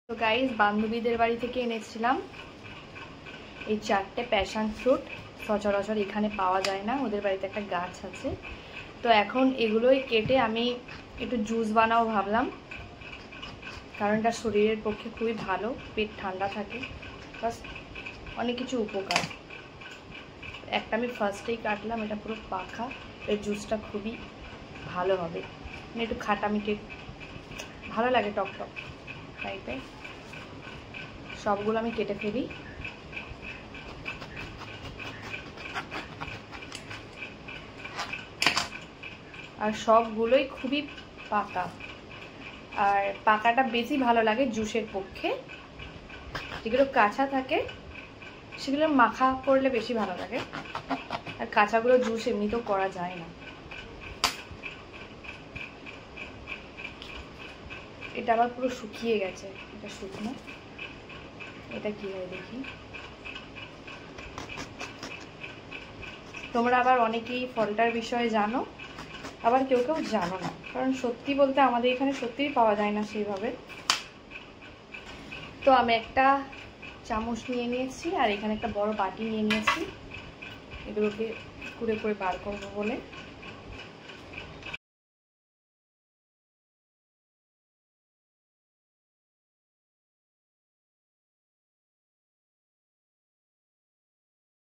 তো গাইস, বান্ধবীদের বাড়ি থেকে এনেছিলাম এই 4টে প্যাশন ফ্রুট। সচরাচর এখানে পাওয়া যায় না, ওদের বাড়িতে একটা গাছ আছে। তো এখন এগুলোই কেটে আমি একটু জুস বানাবো ভাবলাম, কারণ এটা শরীরের পক্ষে খুবই ভালো, পেট ঠান্ডা থাকে, প্লাস অনেক কিছু উপকার। একটা আমি ফার্স্টেই কাটলাম, এটা পুরো পাকা। এর জুসটা খুবই ভালো হবে, মানে একটু খাটা মিঠে ভালো লাগে, টক টক টাইপের। সবগুলো আমি কেটে ফেলি। আর সবগুলোই খুবই পাকা, আর পাকাটা বেশি ভালো লাগে জুসের পক্ষে। যেগুলো কাঁচা থাকে সেগুলো মাখা করলে বেশি ভালো লাগে, আর কাঁচাগুলো জুস এমনিতেও করা যায় না। এটা আবার পুরো শুকিয়ে গেছে, এটা শুকনো। এটা কি হয় দেখি। তোমরা আবার অনেকেই ফলটার বিষয়ে জানো, আবার কেউ কেউ জানো না, কারণ সত্যি বলতে আমাদের এখানে সত্যিই পাওয়া যায় না সেইভাবে। তো আমি একটা চামচ নিয়ে নিয়েছি, আর এখানে একটা বড় বাটি নিয়ে নিয়েছি, এগুলোকে কুড়ে করে বার করবো বলে।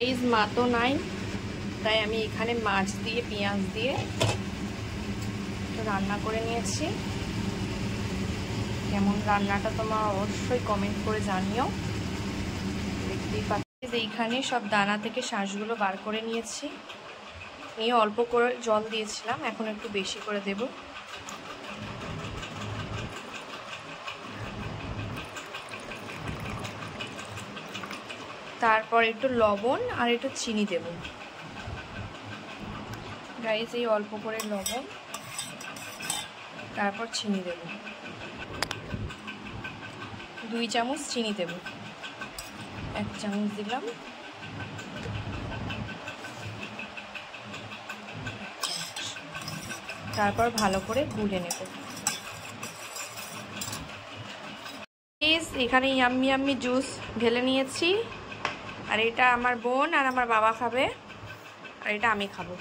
এই মা তো নাই, তাই আমি এখানে মাছ দিয়ে পেঁয়াজ দিয়ে রান্না করে নিয়েছি। কেমন রান্নাটা তোমরা অবশ্যই কমেন্ট করে জানিও। দেখতেই পাচ্ছি যে এইখানে সব দানা থেকে শাঁসগুলো বার করে নিয়েছি। নিয়ে অল্প করে জল দিয়েছিলাম, এখন একটু বেশি করে দেব। তারপর একটু লবণ আর একটু চিনি দেব। গাইস, এই অল্প করে লবণ, তারপর চিনি দেব। 2 চামচ চিনি দেব, 1 চামচ দিলাম। তারপর ভালো করে গুলে নেব। এখানে ইয়াম্মি ইয়াম্মি জুস ঢেলে নিয়েছি, আর এটা আমার বোন আর আমার বাবা খাবে, আর এটা আমি খাবো।